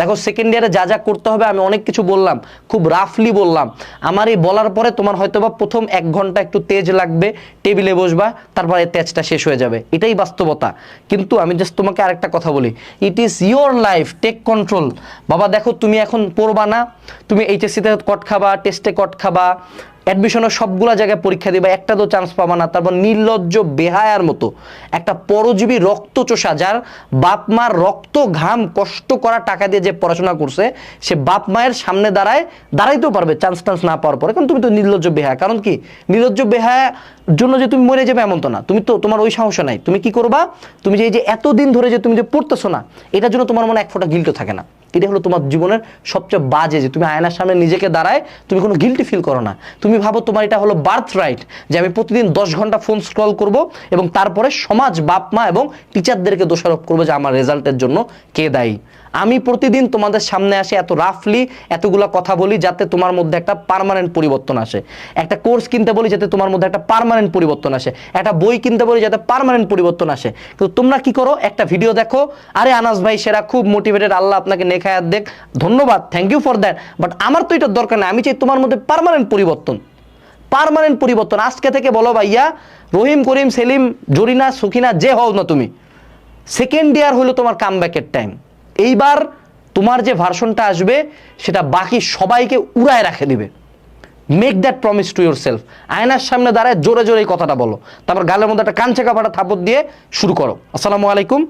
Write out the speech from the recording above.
দেখো সেকেন্ড ইয়ারে যা যা করতে হবে আমি অনেক কিছু বললাম, খুব রাফলি বললাম। আমার এই বলার পরে তোমার হয়তোবা প্রথম 1 ঘন্টা একটু তেজ লাগবে, টেবিলে বসবা, তারপরে তেজটা শেষ হয়ে যাবে, এটাই বাস্তবতা। কিন্তু আমি জাস্ট তোমাকে আরেকটা কথা বলি, it is your life, take control. বাবা দেখো তুমি এখন পড়বা না, তুমি এইচএসসিতে কট খাবা, টেস্টে কট খাবা, অ্যাডমিশনের সবগুলা জায়গায় পরীক্ষা দিবা, একটা তো চান্স পাবা না। তারপর নির্লজ্জ বেহায়ার মতো একটা পরজীবী রক্তচোষা, যার বাপ মার রক্ত ঘাম কষ্ট করা টাকা দিয়ে যে পড়াশোনা করছে, সে বাপ মায়ের সামনে দাঁড়াইতেও পারবে চান্স না পাওয়ার পরে, কারণ তুমি তো নির্লজ্জ বেহায়া। কারণ কি, নির্লজ্জ বেহায়া জন্য যে তুমি মরে যাবে এমন তো না, তুমি তো, তোমার ওই সাহস নাই। তুমি কি করবা, তুমি যে এই যে এতদিন ধরে যে তুমি যে পড়তেছো না, এটার জন্য তোমার মনে এক ফোঁটা গিল্টও থাকে না। এটা হলো তোমার জীবনের সবচেয়ে বাজে, যে তুমি আয়নার সামনে নিজেকে দাঁড়ায় তুমি কোনো গিল্টি ফিল করো না। তুমি ভাবো তোমার এটা হলো বার্থ রাইট, যে আমি প্রতিদিন 10 ঘন্টা ফোন স্ক্রল করব এবং তারপরে সমাজ, বাপ মা এবং টিচারদেরকে দোষারোপ করবো যে আমার রেজাল্টের জন্য কে দায়ী। আমি প্রতিদিন তোমাদের সামনে আসে এত রাফলি এতগুলো কথা বলি যাতে তোমার মধ্যে একটা পার্মানেন্ট পরিবর্তন আসে। একটা কোর্স কিনতে বলি যাতে তোমার মধ্যে একটা পার্মানেন্ট পরিবর্তন আসে, একটা বই কিনতে বলি যাতে পার্মানেন্ট পরিবর্তন আসে। কিন্তু তোমরা কি করো, একটা ভিডিও দেখো, আরে আনাস ভাই সেরা, খুব মোটিভেটেড, আল্লাহ আপনাকে নেখায়াত দেখ, ধন্যবাদ, thank you for that, but আমার তো এটার দরকার নেই। আমি চাই তোমার মধ্যে পার্মানেন্ট পরিবর্তন, পার্মানেন্ট পরিবর্তন। আজকে থেকে বলো ভাইয়া, রহিম, করিম, সেলিম, জরিনা, সুখিনা, যে হও না তুমি, সেকেন্ড ইয়ার হলো তোমার কামব্যাকের টাইম। এইবার তোমার যে ভার্সনটা আসবে সেটা বাকি সবাইকে উড়ায় রাখে দিবে। Make that promise to your self. আয়নার সামনে দাঁড়ায় জোরে জোরে এই কথাটা বলো, তারপর গালের মধ্যে একটা কাঞ্চে কাপড়টা থাপড় দিয়ে শুরু করো। আসসালামু আলাইকুম।